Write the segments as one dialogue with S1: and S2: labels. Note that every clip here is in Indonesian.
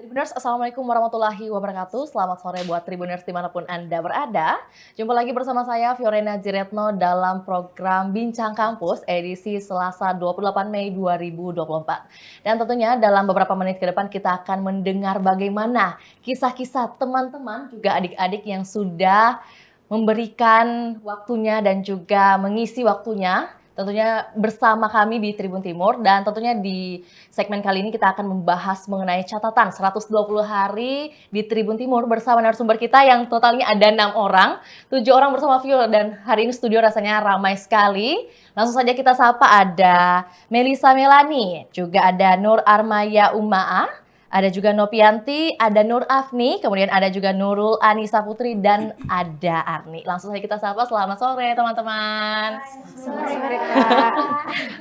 S1: Tribuners, Assalamualaikum warahmatullahi wabarakatuh. Selamat sore buat Tribuners dimanapun Anda berada. Jumpa lagi bersama saya, Fiorena Jiretno, dalam program Bincang Kampus edisi Selasa 28 Mei 2024. Dan tentunya dalam beberapa menit ke depan kita akan mendengar bagaimana kisah-kisah teman-teman juga adik-adik yang sudah memberikan waktunya dan juga mengisi waktunya tentunya bersama kami di Tribun Timur. Dan tentunya di segmen kali ini kita akan membahas mengenai catatan 120 hari di Tribun Timur bersama narasumber kita yang totalnya ada 6 orang, 7 orang bersama Vio, dan hari ini studio rasanya ramai sekali. Langsung saja kita sapa, ada Melisa Melani, juga ada Nur Armaya Umaa, ada juga Nopianti, ada Nur Afni, kemudian ada juga Nurul Anissa Putri, dan ada Arni. Langsung saja kita sapa, selamat sore teman-teman.
S2: Sore, Kak.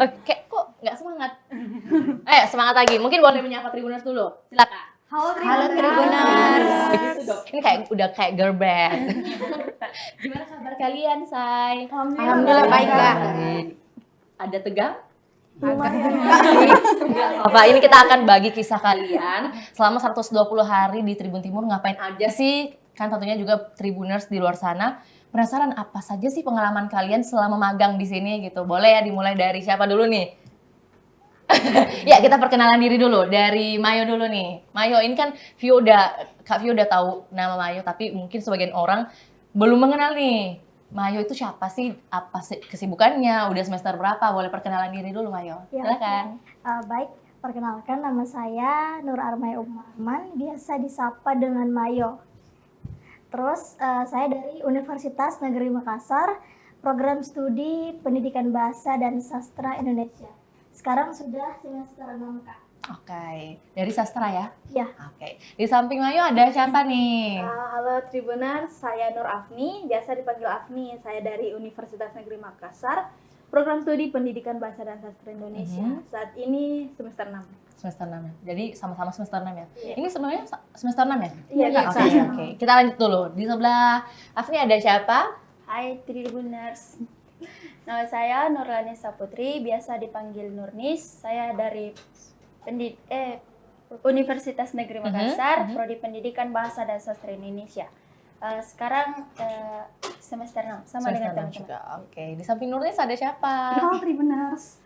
S1: Oke, kok nggak semangat? Semangat lagi. Mungkin boleh menyapa Tribuners dulu. Silakan.
S2: Halo Tribuners.
S1: Ini udah kayak girl band. Gimana kabar kalian, Say?
S2: Alhamdulillah baik, Kak.
S1: Ada tegang? Apa ini kita akan bagi kisah kalian selama 120 hari di Tribun Timur, ngapain aja sih? Kan tentunya juga Tribuners di luar sana penasaran apa saja sih pengalaman kalian selama magang di sini gitu. Boleh ya dimulai dari siapa dulu nih? Ya, kita perkenalan diri dulu dari Mayo dulu nih. Mayo, ini kan Kak Vio udah tahu nama Mayo, tapi mungkin sebagian orang belum mengenal nih. Mayo itu siapa sih? Apa kesibukannya? Udah semester berapa? Boleh perkenalan diri dulu, Mayo.
S3: Ya,
S1: silakan.
S3: Baik, perkenalkan nama saya Nur Armaya Umarman, biasa disapa dengan Mayo. Terus saya dari Universitas Negeri Makassar, program studi Pendidikan Bahasa dan Sastra Indonesia. Sekarang sudah semester 6, Kak.
S1: Oke, dari sastra ya?
S3: Ya.
S1: Oke, di samping Mayo ada siapa nih?
S2: Halo Tribuners, saya Nur Afni, biasa dipanggil Afni. Saya dari Universitas Negeri Makassar, program studi Pendidikan Bahasa dan Sastra Indonesia. Saat ini semester 6.
S1: Semester 6 ya? Jadi sama-sama semester 6 ya?
S2: Iya.
S1: Ini sebenarnya semester 6 ya?
S2: Iya, Kak.
S1: Oke. Kita lanjut dulu. Di sebelah Afni ada siapa?
S4: Hai Tribuners, nama saya Nurul Anissa Putri, biasa dipanggil Nurnis. Saya dari Universitas Negeri Makassar, Prodi Pendidikan Bahasa dan Sastra Indonesia. Sekarang semester 6, sama dengan teman-teman.
S1: Juga. Oke, di samping Nurnis ada siapa?
S5: Halo Tribuners,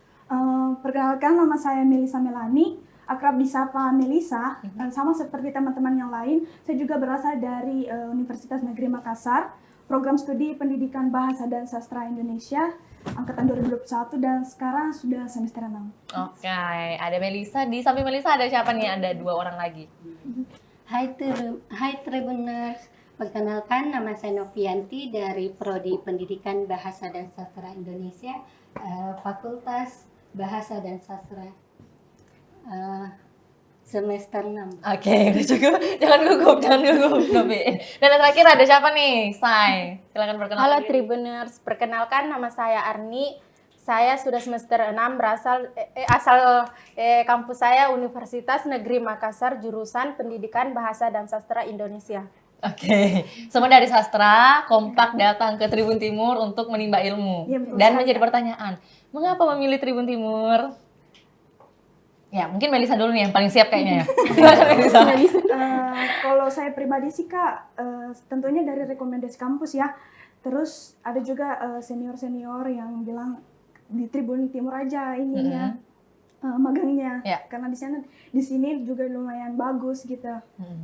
S5: perkenalkan nama saya Melisa Melani, akrab disapa Melisa. Sama seperti teman-teman yang lain, saya juga berasal dari Universitas Negeri Makassar, program studi Pendidikan Bahasa dan Sastra Indonesia, angkatan 2021, dan sekarang sudah semester 6.
S1: Oke, ada Melisa. Di samping Melisa ada siapa nih? Ada 2 orang lagi.
S6: Hai Tribuners, perkenalkan nama saya Novianti dari Prodi Pendidikan Bahasa dan Sastra Indonesia, Fakultas Bahasa dan Sastra, semester 6.
S1: Oke, udah cukup. Jangan gugup. Novi. Dan yang terakhir ada siapa nih? Say, silakan perkenalkan.
S7: Halo
S1: diri.
S7: Tribuners, perkenalkan nama saya Arni. Saya sudah semester 6, asal kampus saya Universitas Negeri Makassar, jurusan Pendidikan Bahasa dan Sastra Indonesia.
S1: Oke, semua dari sastra kompak datang ke Tribun Timur untuk menimba ilmu.
S5: Iya, betul
S1: Dan
S5: sekali.
S1: menjadi pertanyaan, mengapa memilih Tribun Timur? Ya, mungkin Melisa dulu nih yang paling siap kayaknya ya. Silakan Melisa.
S5: Kalau saya pribadi sih Kak, tentunya dari rekomendasi kampus ya. Terus ada juga senior-senior yang bilang di Tribun Timur aja ininya magangnya,
S1: Ya.
S5: karena di sini juga lumayan bagus gitu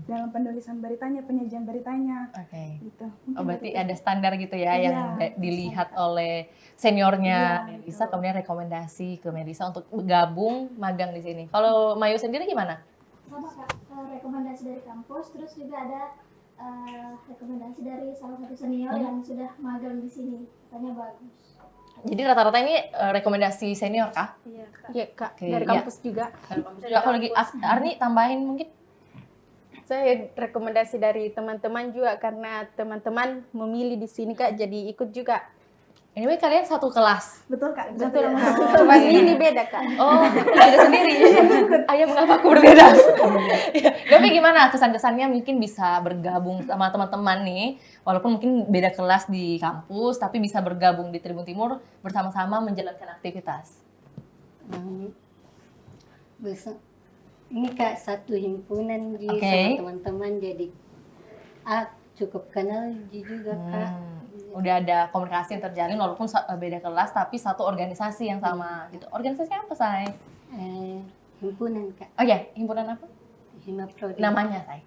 S5: dalam penulisan beritanya, penyajian beritanya,
S1: Oke.
S5: gitu.
S1: Oh, berarti ada standar gitu ya
S5: Iya,
S1: yang dilihat oleh seniornya
S5: Iya,
S1: Melisa, kemudian rekomendasi ke Melisa untuk gabung magang di sini. Kalau Mayu sendiri gimana?
S3: Sama, Kak, rekomendasi dari kampus, terus juga ada rekomendasi dari salah satu senior yang sudah magang di sini. Katanya bagus.
S1: Jadi rata-rata ini rekomendasi senior kah?
S7: Iya, Kak.
S1: Oke,
S7: Dari
S1: iya.
S7: kampus juga.
S1: Kalau lagi Arni tambahin mungkin?
S7: Saya rekomendasi dari teman-teman juga karena teman-teman memilih di sini Kak, jadi ikut juga.
S1: Anyway, kalian satu kelas.
S5: Betul Kak,
S7: Betul,
S5: betul.
S7: cuma ini beda Kak.
S1: Oh, beda sendiri. Ayah, mengapa aku berbeda? Ya, tapi gimana kesan-kesannya mungkin bisa bergabung sama teman-teman nih, walaupun mungkin beda kelas di kampus, tapi bisa bergabung di Tribun Timur bersama-sama menjalankan aktivitas.
S6: Bisa Ini Kak satu himpunan Ji
S1: Oke.
S6: sama teman-teman, jadi cukup kenal Ji juga Kak.
S1: Udah ada komunikasi yang terjalin walaupun beda kelas tapi satu organisasi yang sama gitu. Organisasinya apa, Say?
S6: Himpunan Kak,
S1: Oh ya, himpunan apa?
S6: Hima Prodi.
S1: Namanya, Say?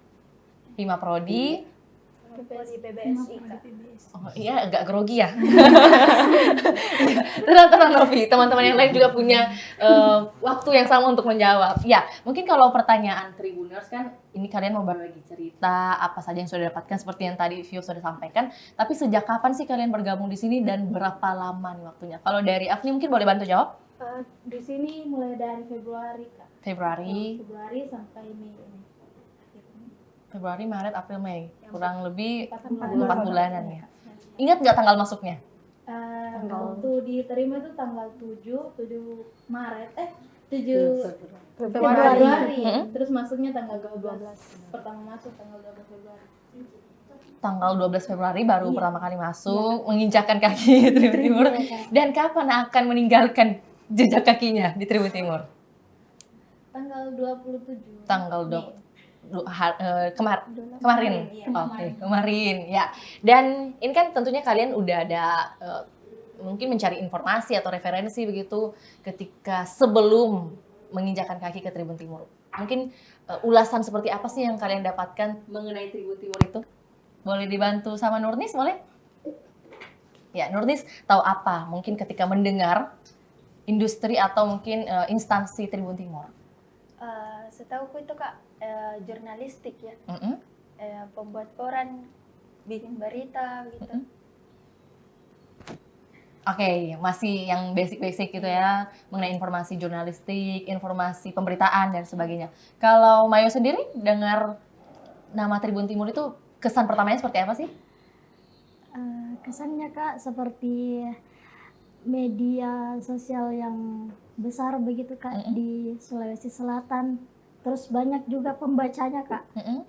S1: Hima Prodi.
S2: Di PBSI Kak.
S1: Oh iya, agak grogi ya. Tenang Novi, teman-teman yang lain juga punya waktu yang sama untuk menjawab. Ya, mungkin kalau pertanyaan Tribuners kan, ini kalian mau berbagi cerita apa saja yang sudah dapatkan seperti yang tadi Vio sudah sampaikan. Tapi sejak kapan sih kalian bergabung di sini dan berapa lama nih waktunya? Kalau dari Afni mungkin boleh bantu jawab?
S2: Di sini mulai dari Februari Kak.
S1: Februari,
S2: Februari sampai Mei ini.
S1: Februari, Maret, April, Mei. Kurang lebih
S2: 4
S1: 4 bulanan ya. Ingat nggak tanggal masuknya?
S2: Waktu diterima itu tanggal 7 Maret, 7
S4: Februari.
S2: Februari.
S1: Hmm.
S2: Terus masuknya tanggal 12. Pertama masuk tanggal 12 Februari.
S1: Tanggal 12 Februari baru pertama kali masuk, menginjakkan kaki di Tribun Timur. Dan kapan akan meninggalkan jejak kakinya di Tribun Timur?
S2: Tanggal 27.
S1: Tanggal
S2: Mei.
S1: Kemarin.
S2: Iya,
S1: Oke, kemarin ya. Dan ini kan tentunya kalian udah ada mungkin mencari informasi atau referensi begitu ketika sebelum menginjakan kaki ke Tribun Timur. Mungkin ulasan seperti apa sih yang kalian dapatkan mengenai Tribun Timur itu? Boleh dibantu sama Nurnis, boleh? Ya, Nurnis tahu apa mungkin ketika mendengar industri atau mungkin instansi Tribun Timur?
S4: Setahuku itu Kak, jurnalistik ya,
S1: Mm-mm.
S4: pembuat koran, bikin berita gitu.
S1: Oke, masih yang basic-basic gitu ya, mengenai informasi jurnalistik, informasi pemberitaan dan sebagainya. Kalau Mayo sendiri dengar nama Tribun Timur itu kesan pertamanya seperti apa sih?
S3: Kesannya Kak seperti media sosial yang besar begitu Kak di Sulawesi Selatan. Terus banyak juga pembacanya Kak.
S1: Mm-mm.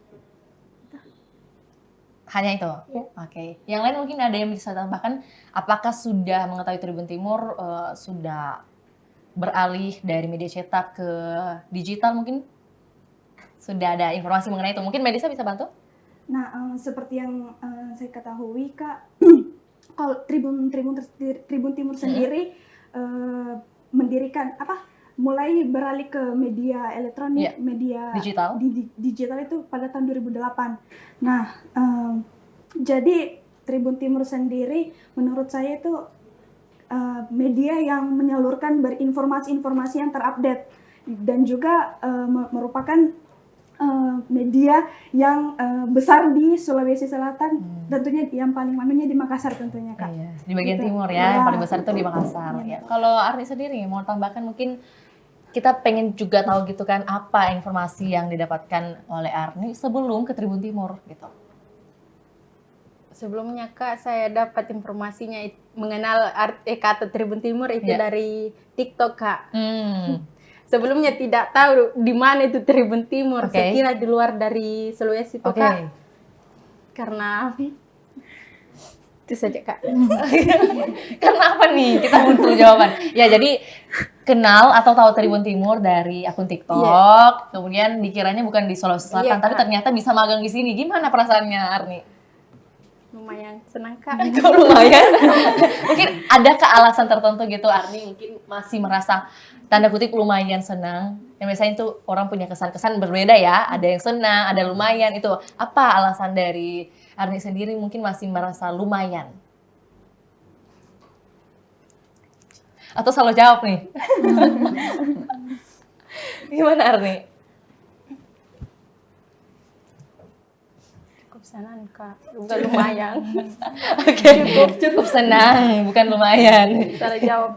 S1: Hanya itu?
S3: Ya.
S1: Oke. Yang lain mungkin ada yang bisa tambahkan, apakah sudah mengetahui Tribun Timur sudah beralih dari media cetak ke digital mungkin? Sudah ada informasi mengenai itu? Mungkin Melisa bisa bantu?
S5: Nah, seperti yang saya ketahui Kak, kalau Tribun Timur sendiri mendirikan mulai beralih ke media elektronik,
S1: Iya,
S5: media
S1: digital.
S5: digital itu pada tahun 2008. Nah, jadi Tribun Timur sendiri menurut saya itu media yang menyalurkan berinformasi-informasi yang terupdate dan juga merupakan media yang besar di Sulawesi Selatan, tentunya yang paling mamanya di Makassar tentunya Kak.
S1: Iya, di bagian
S5: Gitu.
S1: timur ya, yang
S5: Ya.
S1: paling besar itu di Makassar.
S5: Iya.
S1: Ya. Kalau Arni sendiri mau tambahkan mungkin kita pengen juga tahu gitu kan apa informasi yang didapatkan oleh Arni sebelum ke Tribun Timur gitu.
S7: Sebelumnya Kak, saya dapat informasinya mengenal kata Tribun Timur itu
S1: Iya.
S7: dari TikTok Kak.
S1: Hmm.
S7: Sebelumnya tidak tahu di mana itu Tribun Timur.
S1: Oke.
S7: Saya kira di luar dari Sulawesi itu
S1: Oke.
S7: Kak. Karena itu saja Kak.
S1: Karena apa nih? Kita butuh jawaban. Ya, jadi kenal atau tahu Tribun Timur dari akun TikTok, kemudian dikiranya bukan di Sulawesi Selatan,
S7: Iya,
S1: tapi
S7: Kak.
S1: ternyata bisa magang di sini. Gimana perasaannya, Arni?
S7: Lumayan senang Kak.
S1: Kok lumayan? Mungkin adakah alasan tertentu gitu, Arni mungkin masih merasa tanda kutip lumayan senang? Yang biasanya itu orang punya kesan-kesan berbeda ya, ada yang senang, ada lumayan. Itu apa alasan dari Arni sendiri mungkin masih merasa lumayan? Atau selalu jawab nih? Gimana Arni?
S7: Cukup senang Kak. Juga lumayan.
S1: Oke, cukup senang, bukan lumayan.
S7: Salah jawab.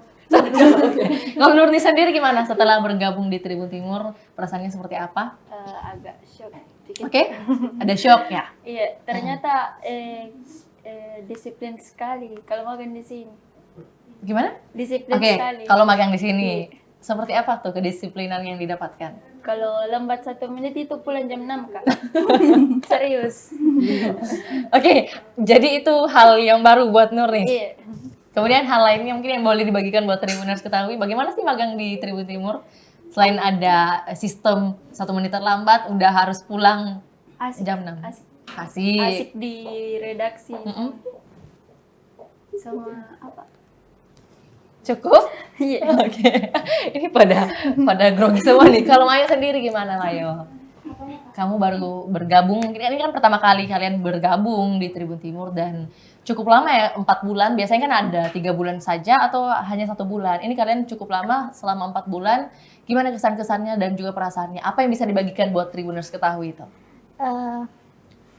S1: Kalau Nurni sendiri gimana setelah bergabung di Tribun Timur? Perasaannya seperti apa?
S4: Agak shock dikit.
S1: Oke, ada shock ya?
S4: Iya, ternyata disiplin sekali kalau magang di sini.
S1: Gimana?
S4: Disiplin
S1: Oke,
S4: sekali.
S1: kalau magang di sini, seperti apa tuh kedisiplinan yang didapatkan?
S4: Kalau lambat 1 menit itu pulang jam 6 Kak. Serius.
S1: Oke, jadi itu hal yang baru buat Nurni.
S4: Iya.
S1: Kemudian hal lainnya mungkin yang boleh dibagikan buat Tribuners ketahui, bagaimana sih magang di Tribun Timur? Selain ada sistem 1 menit terlambat, udah harus pulang
S4: Asik.
S1: jam 6.
S4: Asik.
S1: Asik.
S4: Asik di redaksi.
S1: Mm-mm.
S4: Sama apa?
S1: Cukup?
S4: Iya.
S1: Oke. Ini pada grogi semua nih. Kalau Mayo sendiri gimana, Mayo? Kamu baru bergabung, ini kan pertama kali kalian bergabung di Tribun Timur dan cukup lama ya, 4 bulan. Biasanya kan ada 3 bulan saja atau hanya 1 bulan. Ini kalian cukup lama, selama 4 bulan. Gimana kesan-kesannya dan juga perasaannya? Apa yang bisa dibagikan buat Tribuners ketahui itu?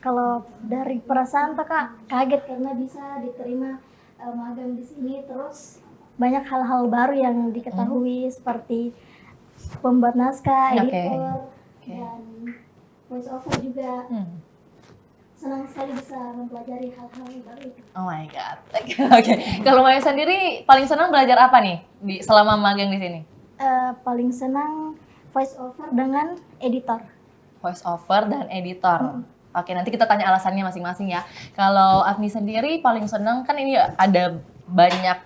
S3: Kalau dari perasaan tuh Kak, kaget karena bisa diterima magang di sini, terus banyak hal-hal baru yang diketahui seperti pembuat naskah,
S1: Oke.
S3: editor,
S1: Oke.
S3: dan voice over juga. Senang sekali bisa mempelajari hal-hal baru itu.
S1: Oh my god. Oke. Kalau Mayo sendiri paling senang belajar apa nih selama magang di sini?
S3: Paling senang voice over dengan editor.
S1: Voice over dan editor. Oke, nanti kita tanya alasannya masing-masing ya. Kalau Afni sendiri paling senang, kan ini ada banyak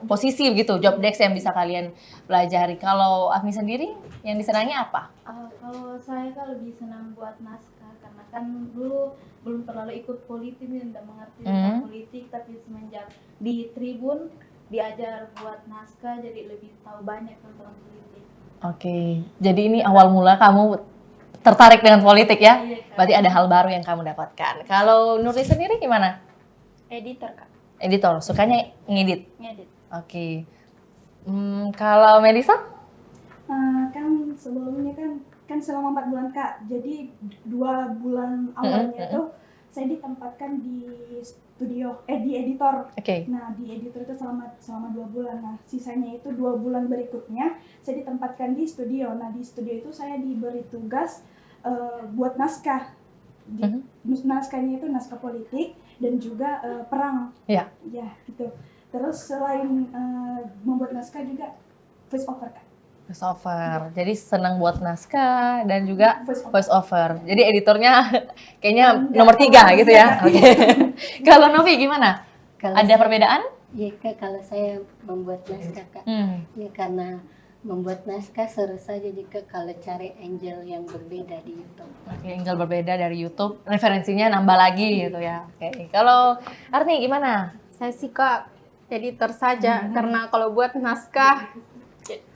S1: posisi gitu, job desk yang bisa kalian pelajari. Kalau Afni sendiri yang disenangi apa?
S2: Kalau saya kan lebih senang buat naskah karena kan dulu belum terlalu ikut politik dan tidak mengerti tentang politik, tapi semenjak di Tribun diajar buat naskah jadi lebih tahu banyak tentang politik.
S1: Oke, jadi ini awal mula kamu tertarik dengan politik ya?
S2: Iya, Kak.
S1: Berarti ada hal baru yang kamu dapatkan. Kalau Nurli sendiri gimana?
S4: Editor, Kak.
S1: Editor, sukanya ngedit?
S4: Ngedit.
S1: Oke. Kalau Melisa?
S5: Kan sebelumnya kan selama 4 bulan Kak, jadi 2 bulan awalnya tuh saya ditempatkan di studio, di editor.
S1: Oke.
S5: Nah di editor itu selama 2 bulan. Nah sisanya itu 2 bulan berikutnya saya ditempatkan di studio. Nah di studio itu saya diberi tugas buat naskah. Naskahnya itu naskah politik dan juga perang.
S1: Iya.
S5: Ya gitu. Terus selain membuat naskah juga voice over Kak.
S1: Voice over. Jadi senang buat naskah dan juga voice over. Jadi editornya kayaknya nomor 3 gitu ya. Oke. Kalau Novi gimana?
S6: Kalau
S1: Ada perbedaan?
S6: Ya Kak, kalau saya membuat naskah Kak, ya karena membuat naskah seru saja jika kalau cari angel yang berbeda di YouTube.
S1: Oke, angle berbeda dari YouTube, referensinya nambah lagi gitu ya. Oke. Kalau Arni gimana?
S7: Saya sih Kak editor saja karena kalau buat naskah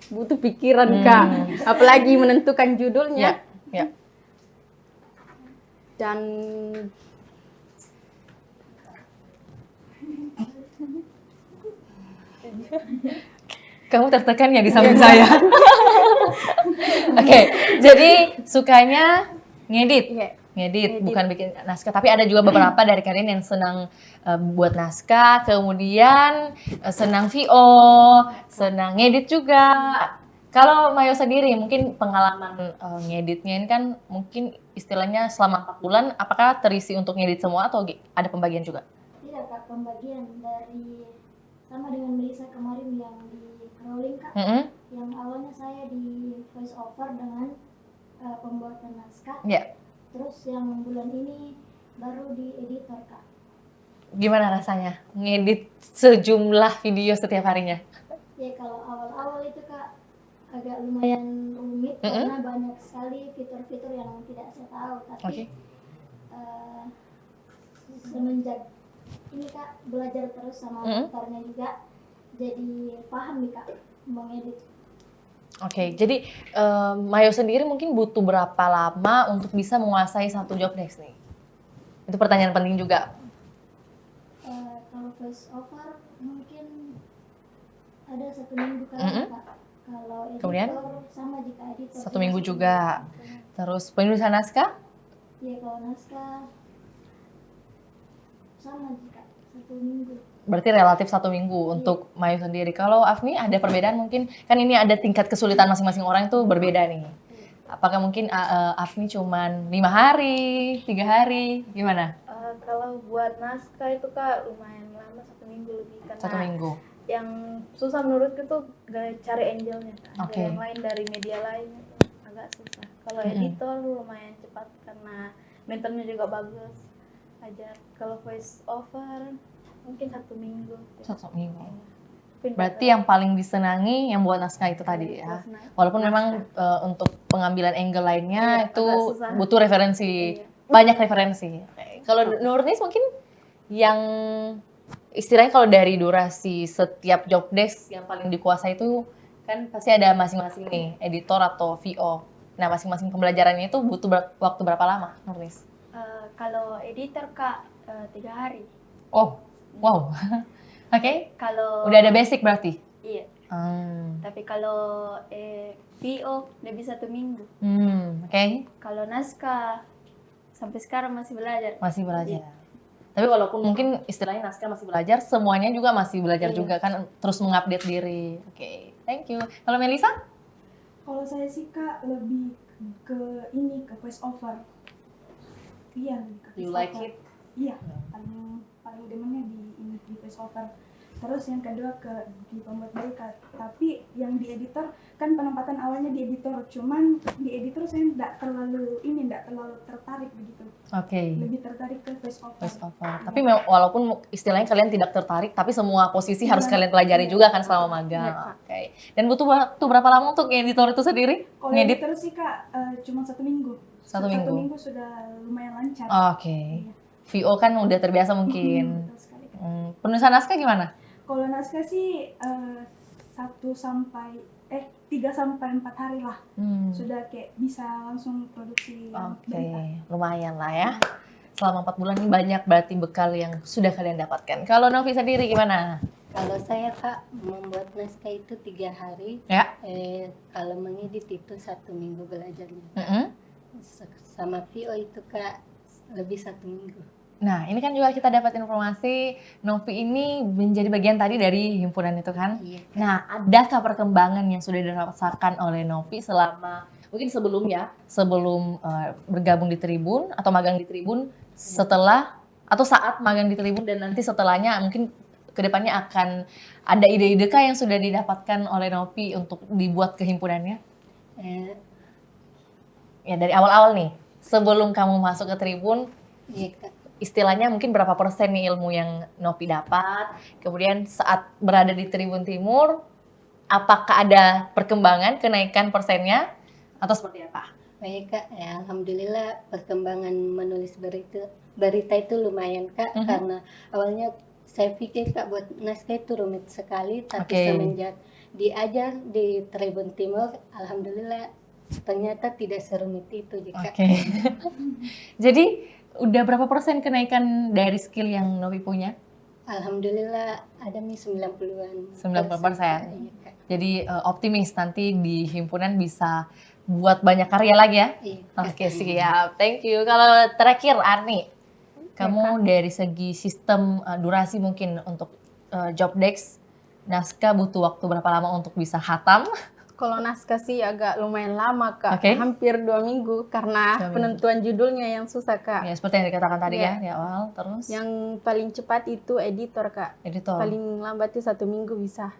S7: butuh pikiran Kak, apalagi menentukan judulnya
S1: Ya.
S7: dan
S1: Kamu tertekan ya di samping saya. Oke, jadi sukanya ngedit.
S7: Iya.
S1: Ngedit, bukan bikin naskah. Tapi ada juga beberapa dari kalian yang senang buat naskah, kemudian senang VO, senang ngedit juga. Kalau Mayo sendiri, mungkin pengalaman ngeditnya ini kan mungkin istilahnya selama 4 bulan, apakah terisi untuk ngedit semua atau ada pembagian juga?
S3: Tidak Kak, pembagian dari sama dengan Melisa kemarin yang di crawling Kak. Yang awalnya saya di voice over dengan pembuatan naskah.
S1: Ya.
S3: Terus yang bulan ini baru di editor Kak.
S1: Gimana rasanya ngedit sejumlah video setiap harinya?
S3: Ya kalau awal-awal itu Kak agak lumayan rumit karena banyak sekali fitur-fitur yang tidak saya tahu. Tapi semenjak ini Kak belajar terus sama mentornya juga, jadi paham nih Kak mengedit.
S1: Oke, jadi Mayo sendiri mungkin butuh berapa lama untuk bisa menguasai satu job desk nih? Itu pertanyaan penting juga.
S3: Kalau voice over mungkin ada 1 minggu Kak. Kalau editor
S1: Kemudian?
S3: sama jika editor
S1: 1 minggu juga. Terus penulisan naskah?
S3: Ya kalau naskah sama jika 1 minggu.
S1: Berarti relatif 1 minggu untuk Mayo sendiri. Kalau Afni ada perbedaan mungkin? Kan ini ada tingkat kesulitan masing-masing orang itu berbeda nih. Apakah mungkin Afni cuman 5 hari, 3 hari, gimana?
S2: Kalau buat naskah itu Kak lumayan lama, 1 minggu lebih karena
S1: 1 minggu.
S2: yang susah menurutku tuh gak cari angelnya Kak.
S1: Oke.
S2: Yang lain dari media lain itu agak susah. Kalau editor lumayan cepat karena mentornya juga bagus ajar. Kalau voice over mungkin 1 minggu.
S1: 1 minggu. Berarti yang paling disenangi yang buat naskah itu tadi ya. Walaupun memang untuk pengambilan angle lainnya
S2: Iya,
S1: itu
S2: agak susah.
S1: butuh referensi,
S2: Iya.
S1: banyak referensi. Oke. Kalau Nurnis mungkin yang istilahnya kalau dari durasi setiap job desk yang paling dikuasai itu kan pasti ada masing-masing nih, editor atau VO. Nah, masing-masing pembelajarannya itu butuh waktu berapa lama, Nurnis?
S4: Kalau editor Kak 3 hari.
S1: Oh, wow. Oke,
S4: Kalau
S1: udah ada basic berarti?
S4: Iya.
S1: Hmm,
S4: Tapi kalau VO lebih 1 minggu.
S1: oke.
S4: Kalau naskah sampai sekarang masih belajar.
S1: Masih belajar. Tapi walaupun mungkin istilahnya naskah masih belajar, semuanya juga masih belajar
S4: Iya.
S1: juga kan, terus mengupdate diri. Oke, thank you. Kalau Melisa?
S5: Kalau saya sih Kak lebih ke ini, ke voice over. Iya, lebih ke
S1: You
S5: voice
S1: like
S5: over.
S1: it?
S5: Iya, paling demennya di voice over. Terus yang kedua di pembuat berita. Tapi yang di editor kan penempatan awalnya di editor, cuman di editor saya tidak terlalu tertarik begitu.
S1: Oke.
S5: Lebih tertarik ke voice over.
S1: Voice over. Tapi walaupun istilahnya kalian tidak tertarik, tapi semua posisi harus
S5: Iya.
S1: kalian pelajari juga kan selama magang.
S7: Iya, Kak.
S1: Oke. Dan butuh waktu berapa lama untuk editor itu sendiri?
S5: Kalau
S1: Ngedit?
S5: editor sih Kak cuma 1 minggu.
S1: Satu minggu.
S5: 1 minggu sudah lumayan lancar.
S1: Oke. VO kan udah terbiasa mungkin.
S5: Betul sekali, Kak.
S1: Penulisan naskah gimana?
S5: Kalau naskah sih 3 sampai 4 hari lah. Sudah kayak bisa langsung produksi
S1: Oke,
S5: berita.
S1: lumayan lah ya. Selama 4 bulan ini banyak berarti bekal yang sudah kalian dapatkan. Kalau Novi sendiri gimana?
S6: Kalau saya Kak membuat naskah itu 3 hari.
S1: Ya.
S6: Kalau mengedit itu 1 minggu belajarnya.
S1: Mm-mm.
S6: Sama VO itu Kak lebih 1 minggu.
S1: Nah, ini kan juga kita dapat informasi Novi ini menjadi bagian tadi dari himpunan itu kan.
S6: Iya.
S1: Nah, adakah perkembangan yang sudah dirasakan oleh Novi selama mungkin sebelumnya, sebelum bergabung di Tribun atau magang di Tribun, setelah atau saat magang di Tribun dan nanti setelahnya mungkin kedepannya akan ada ide-ide kah yang sudah didapatkan oleh Novi untuk dibuat ke himpunannya?
S6: Eh,
S1: Ya dari awal-awal nih, sebelum kamu masuk ke Tribun,
S6: iya Kak.
S1: istilahnya mungkin berapa persen nih ilmu yang Novi dapat, kemudian saat berada di Tribun Timur, apakah ada perkembangan, kenaikan persennya, atau seperti apa?
S6: Baik Kak, ya, alhamdulillah perkembangan menulis berita itu lumayan Kak, karena awalnya saya pikir Kak buat naskah itu rumit sekali, tapi
S1: Oke.
S6: semenjak diajar di Tribun Timur, alhamdulillah ternyata tidak serumit itu Kak.
S1: Oke. Jadi udah berapa persen kenaikan dari skill yang Novi punya?
S6: Alhamdulillah ada nih 90-an.
S1: 90%.
S6: Iya Kak.
S1: Jadi optimis nanti di himpunan bisa buat banyak karya lagi ya?
S6: Iya, Kak.
S1: Oke, siap. Thank you. Kalau terakhir, Arni, kamu dari segi sistem durasi mungkin untuk job desk, naskah butuh waktu berapa lama untuk bisa khatam?
S7: Kalau naskah sih agak lumayan lama Kak,
S1: Oke.
S7: hampir 2 minggu karena
S1: 2 minggu.
S7: penentuan judulnya yang susah Kak.
S1: Ya, seperti yang dikatakan tadi
S7: Iya.
S1: ya di awal. Terus
S7: Yang paling cepat itu editor Kak,
S1: editor.
S7: paling lambat itu 1 minggu bisa.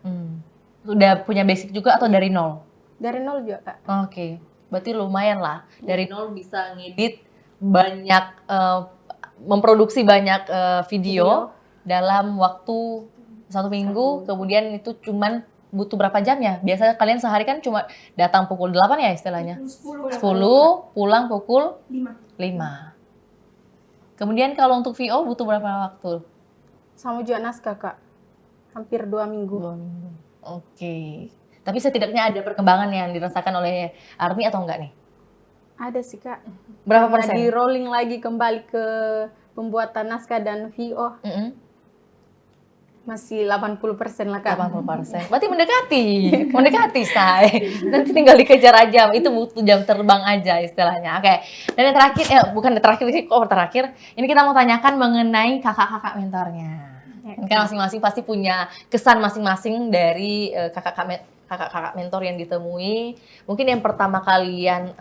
S1: Udah punya basic juga atau dari nol?
S7: Dari nol juga Kak.
S1: Oke, berarti lumayan lah. Dari nol bisa ngedit banyak, memproduksi banyak video dalam waktu 1 minggu. Kemudian itu cuman butuh berapa jam ya? Biasanya kalian sehari kan cuma datang pukul 8 ya istilahnya? 10, pulang pukul
S5: 5.
S1: 5. Kemudian kalau untuk VO butuh berapa waktu?
S7: Sama juga naskah Kak, hampir 2 minggu.
S1: 2 minggu. Oke. Tapi setidaknya ada perkembangan yang dirasakan oleh Army atau enggak nih?
S7: Ada sih Kak.
S1: Berapa
S7: Karena
S1: persen?
S7: di rolling lagi kembali ke pembuatan naskah dan VO masih 80% lah Kak.
S1: 80%. Berarti mendekati, say. Nanti tinggal dikejar aja. Itu butuh jam terbang aja istilahnya. Oke. Dan yang terakhir, bukan yang terakhir sih, kok terakhir. Ini kita mau tanyakan mengenai kakak-kakak mentornya. Kan masing-masing pasti punya kesan masing-masing dari kakak-kakak mentor yang ditemui. Mungkin yang pertama kalian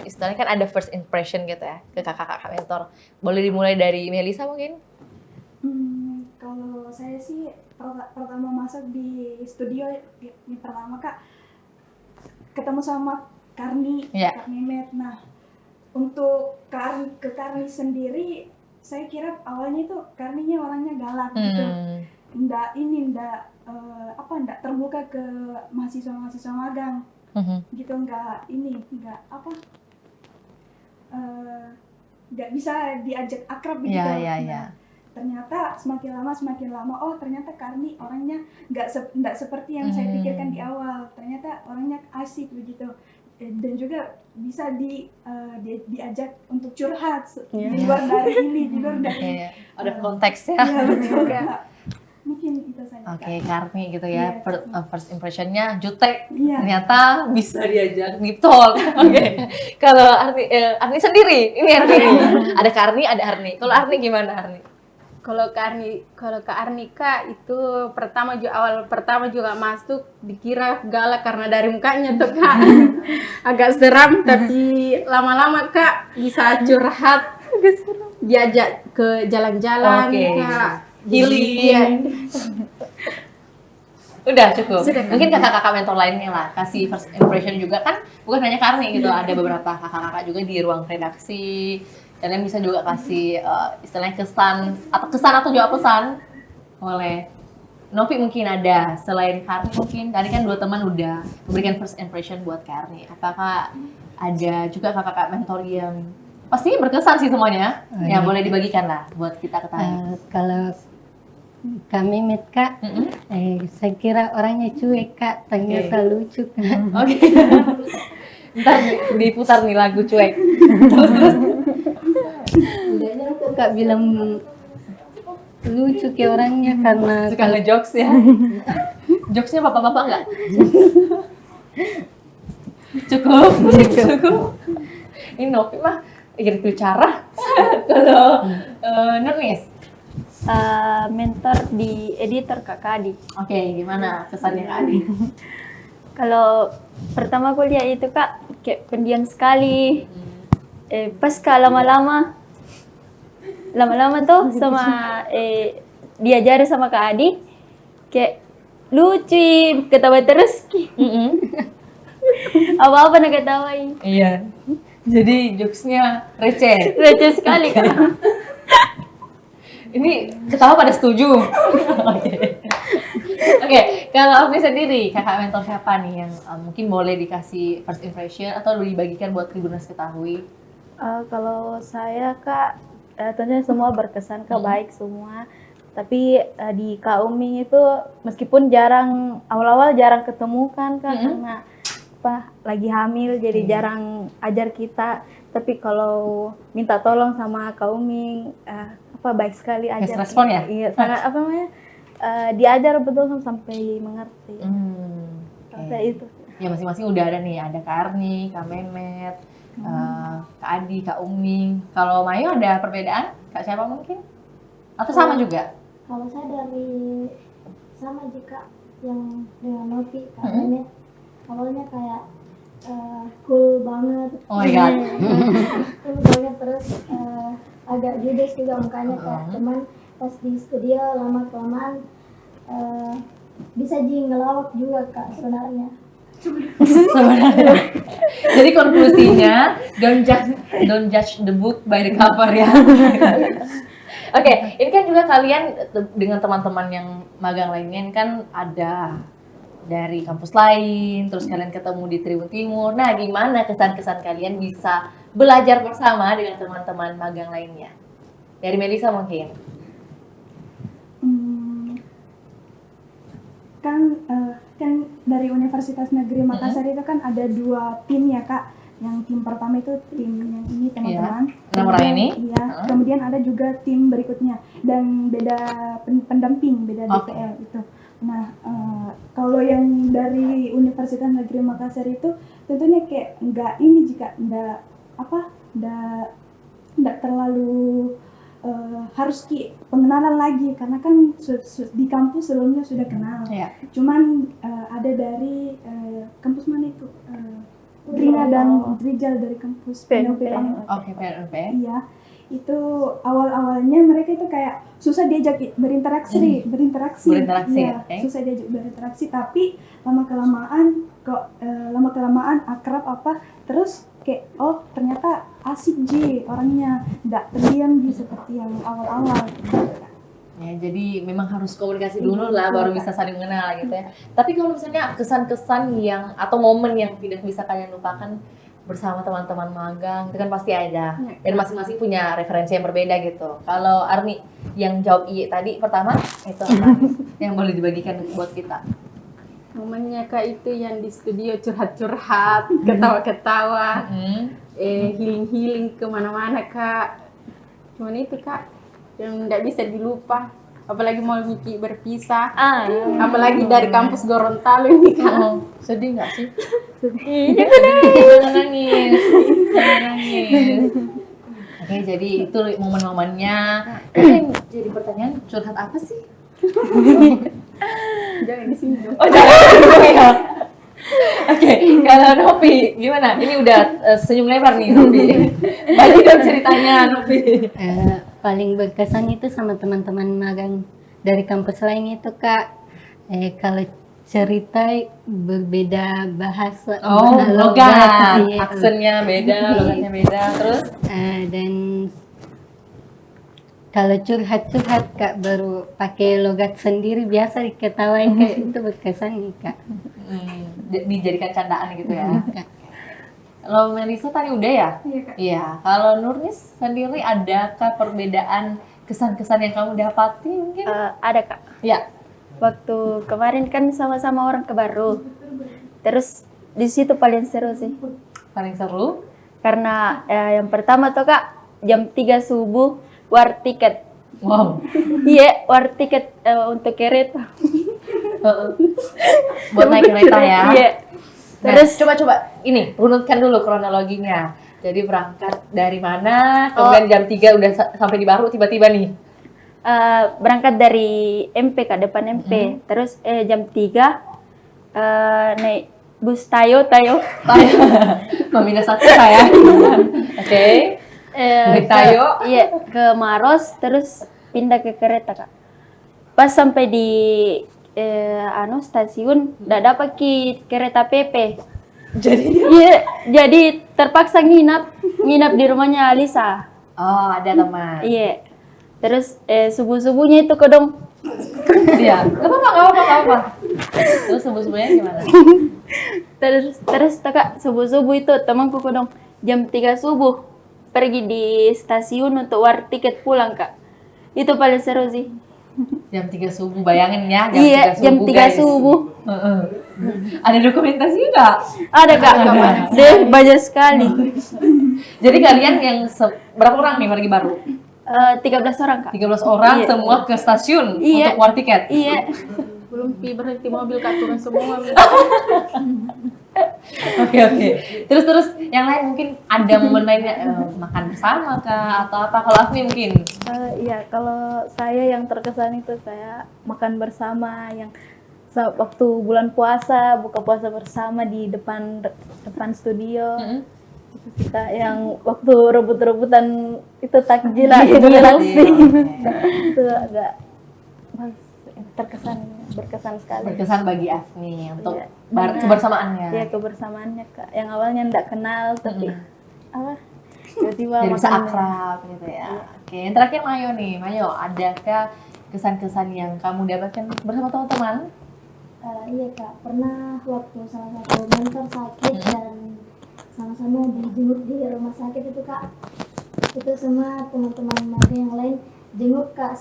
S1: istilahnya kan ada first impression gitu ya ke kakak-kakak mentor. Boleh dimulai dari Melisa mungkin?
S5: Kalau saya sih pertama masuk di studio ini pertama Kak ketemu sama Karni,
S1: Iya.
S5: Kak Mehmet. Nah, untuk ke Karni sendiri saya kira awalnya itu Karninya orangnya galak gitu. Nggak nggak terbuka ke mahasiswa magang gitu, nggak bisa diajak akrab begitu. Nah, ternyata semakin lama oh ternyata Karni orangnya nggak seperti yang saya pikirkan di awal, ternyata orangnya asik begitu, dan juga bisa diajak untuk curhat di luar dari ini, di luar dari
S1: ada konteksnya.
S5: ya, betul, Kak. Mungkin itu saja.
S1: Oke, Karni gitu ya. First impressionnya jutek.
S5: Iya.
S1: Ternyata bisa diajak deep talk. Oke. Kalau Arni sendiri, ini Arni. Ada Karni, ada Arni. Kalau Arni gimana Arni?
S7: Kalau ke Arnika itu awal pertama juga masuk dikira galak karena dari mukanya tuh Kak. Agak seram, tapi lama-lama Kak bisa curhat, diajak ke jalan-jalan Kak.
S1: Healing. Udah cukup. Mungkin kakak-kakak mentor lainnya lah kasih first impression juga, kan bukan hanya Karni gitu, ada beberapa kakak-kakak juga di ruang redaksi. Kalian bisa juga kasih istilahnya kesan atau jawab pesan. Boleh. Novi mungkin ada, selain Karni mungkin tadi kan 2 teman udah memberikan first impression buat Karni. Apakah ada juga kakak-kakak mentor yang pasti berkesan sih semuanya? Ya boleh dibagikan lah buat kita ketahui.
S6: Kalau kami Kak, saya kira orangnya cuek Kak, ternyata lucu Kak.
S1: Oke. Ntar diputar nih lagu cuek. Terus.
S6: Kak bilang lucu kayak orangnya karena
S1: Suka ngejokes ya. Jokesnya bapak-bapak nggak? Cukup. Ini Novi mah gitu cara. Kalau Nurnis.
S4: Mentor di editor Kak Adi.
S1: Oke, gimana kesannya Kak Adi?
S4: Kalau pertama kuliah itu Kak kayak pendiam sekali. Pas Kak lama-lama tuh sama diajari sama Kak Adi kayak lucu, ketawa terus. Apa-apa nak ketawain.
S1: Iya. Jadi jokesnya receh.
S4: Receh sekali Kak.
S1: Ini ketawa pada setuju. Oke, kalau Afni sendiri, kakak mentor siapa nih yang mungkin boleh dikasih first impression atau dibagikan buat Tribuners ketahui?
S2: Kalau saya Kak, tentunya semua berkesan Kak, baik semua. Tapi di Kak Umi itu meskipun awal-awal jarang ketemu kan Kak, karena lagi hamil jadi jarang ajar kita. Tapi kalau minta tolong sama Kak Umi, baik sekali ajar.
S1: Respon ya?
S2: Iya, sangat diajar betul sampai mengerti. Kayak itu.
S1: Ya masing-masing udah ada nih, ada Kak Arni, Kak Memet, Kak Adi, Kak Umi. Kalau Mayu ada perbedaan? Kak siapa mungkin? Atau sama juga?
S3: Kalau saya dari sama juga yang dengan Novi, Kak Memet. Awalnya kayak cool banget.
S1: Oh my god.
S3: Cool banget, terus agak judes juga mukanya Kak. Cuman pas di studio lama-kelamaan bisa ngelawak juga Kak sebenarnya.
S1: Jadi konklusinya don't judge the book by the cover ya. Oke, ini kan juga kalian dengan teman-teman yang magang lainnya ini kan ada dari kampus lain, terus kalian ketemu di Tribun Timur. Nah, gimana kesan-kesan kalian bisa belajar bersama dengan teman-teman magang lainnya? Dari Melisa mungkin.
S5: Kan dari Universitas Negeri Makassar itu kan ada 2 tim ya Kak. Yang tim pertama itu tim yang ini teman-teman.
S1: Iya. Orang ini?
S5: Iya. Kemudian ada juga tim berikutnya dan beda pendamping, beda DPL itu. Nah, kalau yang dari Universitas Negeri Makassar itu tentunya kayak nggak terlalu harus pengenalan lagi karena kan di kampus sebelumnya sudah kenal.
S1: Yeah.
S5: Cuman ada dari kampus mana itu? Drina dan Drijal dari kampus PNUP.
S1: Oke, PNUP.
S5: Iya. Itu awal-awalnya mereka itu kayak susah diajak berinteraksi. Ya,
S1: okay.
S5: Susah diajak berinteraksi, tapi lama-kelamaan akrab terus kayak ternyata asik orangnya, nggak pendiam seperti yang awal-awal.
S1: Ya, jadi memang harus komunikasi dulu lah, baru bisa saling mengenal gitu ya. Tapi kalau misalnya kesan-kesan yang atau momen yang tidak bisa kalian lupakan bersama teman-teman magang, itu kan pasti ada. Dan masing-masing punya referensi yang berbeda gitu. Kalau Arni yang jawab iya tadi pertama, itu apa yang boleh dibagikan buat kita?
S7: Momennya Kak itu yang di studio curhat-curhat, ketawa-ketawa, healing-healing kemana-mana Kak. Cuman itu Kak, yang nggak bisa dilupa. Apalagi mau Miki berpisah. Apalagi dari kampus Gorontalo ini Kak.
S1: Sedih nggak sih? Sedih. Jangan nangis. Jangan nangis. Oke, jadi itu momen-momennya. Jadi pertanyaan, curhat apa sih?
S7: Jangan di sini dong.
S1: Oh, jangan ya. Oke, kalau Novi gimana? Ini udah senyum lebar nih Novi. Bagi dong ceritanya Novi.
S6: Paling berkesan itu sama teman-teman magang dari kampus lain itu Kak. Kalau cerita berbeda bahasa,
S1: logat,
S6: iya.
S1: aksennya beda, logatnya beda, terus
S6: Dan kalau curhat-curhat Kak baru pakai logat sendiri biasa diketawain kayak itu berkesan nih Kak.
S1: dijadikan candaan gitu ya.
S6: Kak.
S1: Kalau Melisa tadi udah ya?
S5: Iya, Kak.
S1: Iya. Kalau Nurnis sendiri adakah perbedaan kesan-kesan yang kamu dapati mungkin?
S4: Ada Kak.
S1: Ya.
S4: Waktu kemarin kan sama-sama orang ke Baru. Terus di situ paling seru sih.
S1: Paling seru?
S4: Karena yang pertama tuh Kak, jam 3 subuh war tiket.
S1: Wow.
S4: Iya, war tiket untuk kereta.
S1: Buat naik kereta ya.
S4: Iya.
S1: Terus coba ini runutkan dulu kronologinya. Jadi berangkat dari mana? Kemudian jam 3 udah sampai di Baru tiba-tiba nih.
S4: Berangkat dari MP Kak, depan MP. Terus jam 3 naik bus Tayo.
S1: Memindah satu saya. Oke. Naik Tayo.
S4: Iya, ke Maros terus pindah ke kereta Kak. Pas sampai di stasiun nggak dapat kereta PP. Jadi terpaksa nginap di rumahnya Alisa.
S1: Oh, ada teman.
S4: Iya. Terus subuh-subuhnya itu kedong.
S1: Iya. Gak apa-apa. Terus subuh-subuhnya gimana?
S4: Terus Kak, subuh-subuh itu temanku kedong jam 3 subuh pergi di stasiun untuk war tiket pulang Kak. Itu paling seru sih.
S1: Jam 3 subuh, bayangin ya.
S4: Jam 3
S1: guys.
S4: subuh.
S1: Ada dokumentasi nggak?
S4: Ada Kak. Banyak sekali.
S1: Jadi kalian yang berapa orang nih pergi Baru?
S4: 13 orang Kak.
S1: 13 orang
S4: Iya.
S1: semua ke stasiun
S4: Iya.
S1: untuk war tiket?
S4: Iya.
S7: Belum berhenti mobil Kak, turun semua.
S1: Oke. Terus yang lain mungkin ada momen lainnya makan bersama kah atau apa? Kalau Afni mungkin?
S2: Iya, kalau saya yang terkesan itu saya makan bersama yang waktu bulan puasa, buka puasa bersama di depan studio. Kita yang waktu rebut-rebutan itu takjil sih. Itu agak berkesan sekali.
S1: Berkesan bagi Afni untuk
S2: Iya.
S1: kebersamaannya.
S2: Ya kebersamaannya Kak, yang awalnya nggak kenal tapi tiba-tiba
S1: Jadi bisa
S2: makan.
S1: akrab gitu ya. Oke, yang terakhir Mayo nih. Mayo, adakah kesan-kesan yang kamu dapatkan bersama teman-teman?
S3: Iya Kak, pernah waktu salah satu mentor sakit dan sama-sama dijenguk di rumah sakit itu Kak. Itu semua teman-teman magang yang lain jenguk Kak,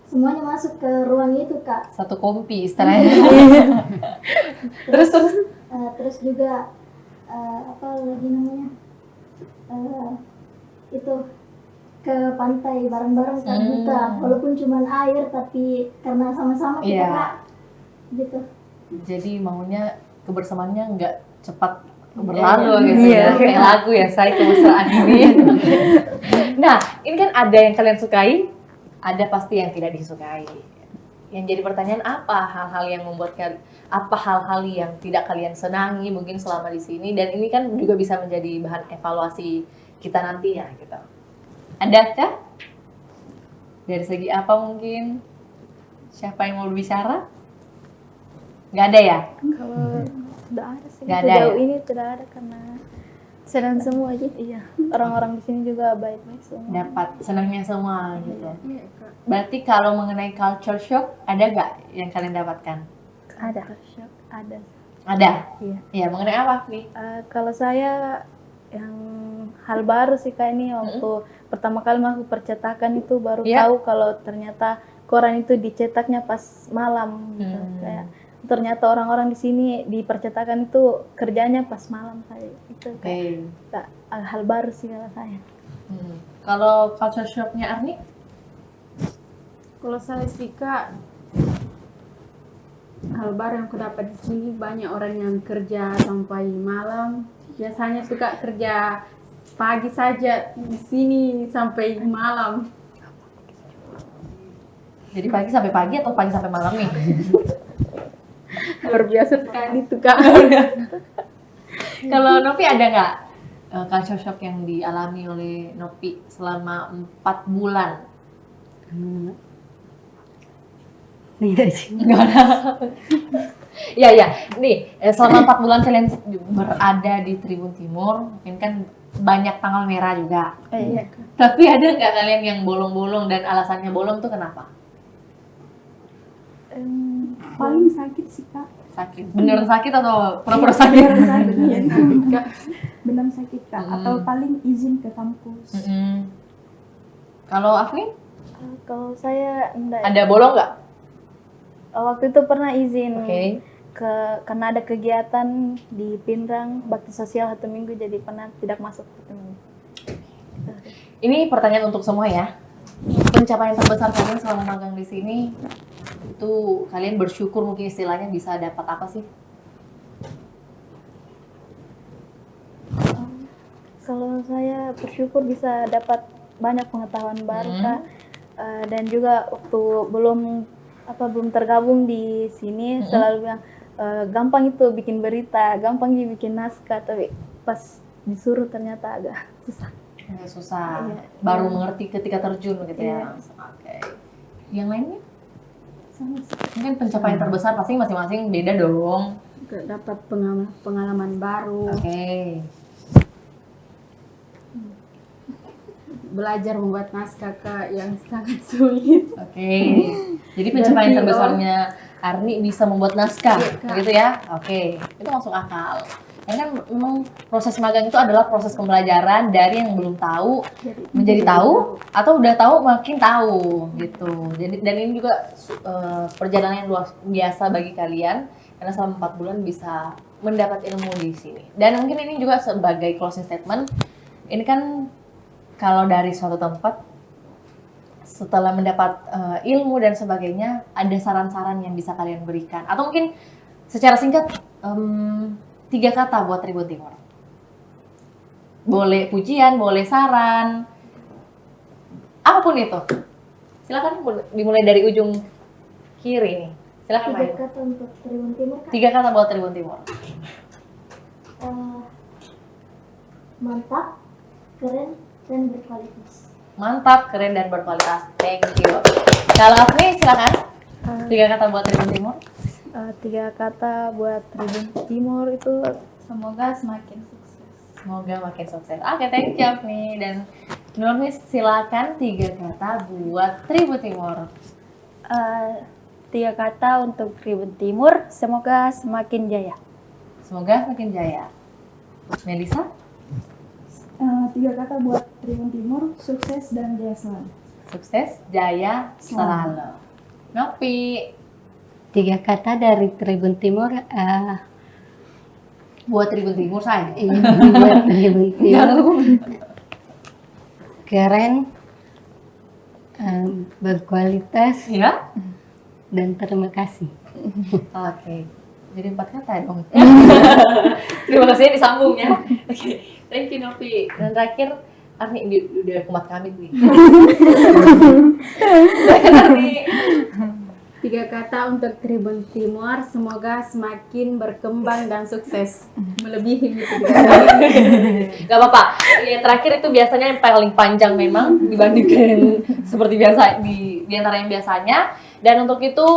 S3: semuanya masuk ke ruang itu Kak.
S1: Satu kompi istilahnya. Terus
S3: juga apa lagi namanya? Itu ke pantai bareng-bareng Kak, buka walaupun cuma air tapi karena sama-sama kita
S1: Iya.
S3: Kak. Gitu.
S1: Jadi maunya kebersamaannya nggak cepat berlalu gitu ya. Kayak lagu ya, saya kemesraan ini. Nah, ini kan ada yang kalian sukai, ada pasti yang tidak disukai. Yang jadi pertanyaan apa hal-hal yang membuat kalian, apa hal-hal yang tidak kalian senangi mungkin selama di sini, dan ini kan juga bisa menjadi bahan evaluasi kita nantinya gitu. Adakah? Dari segi apa mungkin? Siapa yang mau berbicara? Nggak ada ya?
S2: Kalau tidak ada sih.
S1: Nggak ada
S2: Sejauh
S1: ya?
S2: ini tidak ada karena
S4: Senang semua aja.
S2: Iya, orang-orang di sini juga baik-baik semua.
S1: Dapat senangnya semua gitu.
S7: Iya, Kak.
S1: Berarti kalau mengenai culture shock, ada nggak yang kalian dapatkan?
S2: Ada. Shock, ada.
S1: Ada?
S2: Iya.
S1: Iya, mengenai apa nih?
S2: Kalau saya yang hal baru sih Kak ini waktu pertama kali masuk percetakan itu baru
S1: Iya.
S2: tahu kalau ternyata koran itu dicetaknya pas malam gitu. Kayak ternyata orang-orang di sini di percetakan itu kerjanya pas malam kayak itu kayak hal baru sih kalau saya.
S1: Kalau culture shocknya Arni?
S7: Kalau saya sih Kak, hal baru yang aku dapat di sini banyak orang yang kerja sampai malam. Biasanya tuh Kak kerja pagi saja di sini sampai malam.
S1: Jadi pagi sampai pagi atau pagi sampai malam nih?
S7: Luar biasa sekali tuh Kak.
S1: Kalau Novi ada nggak culture shock yang dialami oleh Novi selama 4 bulan?
S6: Tidak sih.
S1: Nggak ada. Iya. Nih, selama 4 bulan kalian berada di Tribun Timur, mungkin kan banyak tanggal merah juga.
S2: Iya.
S1: Tapi ada nggak kalian yang bolong-bolong dan alasannya bolong tuh kenapa?
S5: Paling sakit sih Kak.
S1: Sakit. Beneran sakit atau pura-pura sakit?
S5: Beneran sakit, iya, sakit Kak. Beneran sakit Kak. Atau paling izin ke kampus.
S1: Kalau Afni?
S2: Kalau saya enggak.
S1: Ada bolong nggak?
S2: Waktu itu pernah izin
S1: Oke.
S2: karena ada kegiatan di Pindrang bakti sosial 1 minggu jadi pernah tidak masuk 1 minggu.
S1: Ini pertanyaan untuk semua ya. Pencapaian terbesar kalian selama magang di sini itu kalian bersyukur mungkin istilahnya bisa dapat apa sih?
S2: Kalau saya bersyukur bisa dapat banyak pengetahuan baru Kak. Dan juga waktu belum tergabung di sini selalu bilang gampang itu bikin berita, gampang juga bikin naskah, tapi pas disuruh ternyata agak susah.
S1: Agak susah.
S2: Iya.
S1: Baru mengerti ketika terjun gitu ya.
S2: Iya.
S1: Oke. Yang lainnya? Mungkin pencapaian terbesar pasti masing-masing beda dong.
S7: Dapat pengalaman baru.
S1: Oke.
S7: Belajar membuat naskah Kak yang sangat sulit.
S1: Oke. Jadi pencapaian terbesarnya Arni bisa membuat naskah, gitu ya? Oke. Itu masuk akal. Karena kan memang proses magang itu adalah proses pembelajaran dari yang belum tahu menjadi tahu atau udah tahu makin tahu gitu. Jadi dan ini juga perjalanan yang luar biasa bagi kalian karena selama 4 bulan bisa mendapat ilmu di sini. Dan mungkin ini juga sebagai closing statement. Ini kan kalau dari suatu tempat setelah mendapat ilmu dan sebagainya ada saran-saran yang bisa kalian berikan atau mungkin secara singkat 3 kata buat Tribun Timur. Boleh pujian, boleh saran, apapun itu. Silakan dimulai dari ujung kiri nih. Silakan
S3: 3
S1: main.
S3: kata untuk Tribun Timur Kak.
S1: 3 kata buat Tribun Timur.
S3: Mantap, keren, dan berkualitas.
S1: Mantap, keren dan berkualitas. Thank you. Kalau Afni silakan. 3 kata buat Tribun Timur.
S2: 3 kata buat Tribun Timur itu semoga semakin sukses.
S1: Semoga makin sukses. Oke, thank you Afni. Dan Nurmis silakan 3 kata buat Tribun Timur.
S4: 3 kata untuk Tribun Timur, semoga semakin jaya.
S1: Semoga makin jaya. Melisa?
S5: 3 kata buat Tribun Timur, sukses dan jaya selalu.
S1: Sukses, jaya, selalu. Nopi?
S6: 3 kata dari Tribun Timur,
S1: Buat Tribun Timur saya.
S6: ini buat Tribun Timur, keren, berkualitas,
S1: Ya?
S6: dan terima kasih.
S1: Oke. Jadi 4 kata dong. Terima kasih disambung ya. Oke. Thank you Nopi. Dan terakhir Arni udah kumat kami nih. Arni.
S7: 3 kata untuk Tribun Timur, semoga semakin berkembang dan sukses. Melebihi itu.
S1: Gak apa-apa. Yang terakhir itu biasanya yang paling panjang memang dibandingkan seperti biasa di antara yang biasanya. Dan untuk itu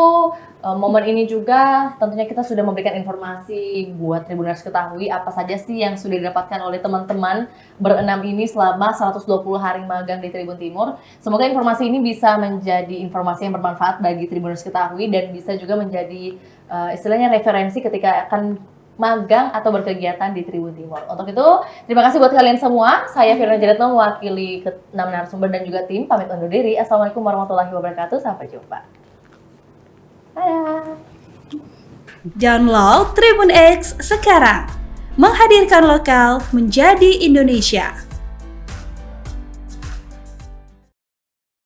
S1: Momen ini juga tentunya kita sudah memberikan informasi buat Tribuners ketahui apa saja sih yang sudah didapatkan oleh teman-teman berenam ini selama 120 hari magang di Tribun Timur. Semoga informasi ini bisa menjadi informasi yang bermanfaat bagi Tribuners ketahui dan bisa juga menjadi istilahnya referensi ketika akan magang atau berkegiatan di Tribun Timur. Untuk itu, terima kasih buat kalian semua. Saya Fiorena Jiretno mewakili ke-6 narasumber dan juga tim pamit undur diri. Assalamualaikum warahmatullahi wabarakatuh. Sampai jumpa. Dadah.
S8: Download Tribun X sekarang. Menghadirkan lokal menjadi Indonesia.